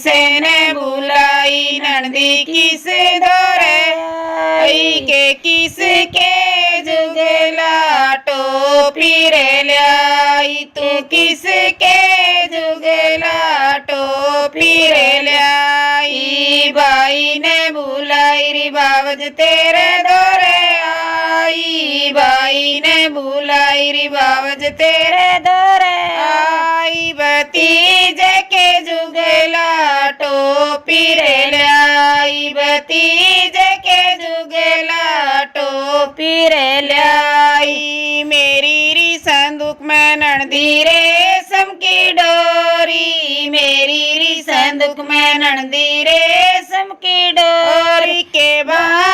किसे ने बुलाई नंदी किस दौरे आई के किसके जुगला टोपी रे लाई तू किसके जुगला टोपी रे लाई बाई ने बुलाई री बावज तेरे दौरे आई बाई ने बुलाई री बावज तेरे दौरे आई भतीजे के जुगला टोपी रे लाई भतीजे के जुगला टोपी रे लाई मेरी री संदूक में नंदी रेशम की डोरी मेरी री संदूक में नंदी रेशम की डोरी के बाद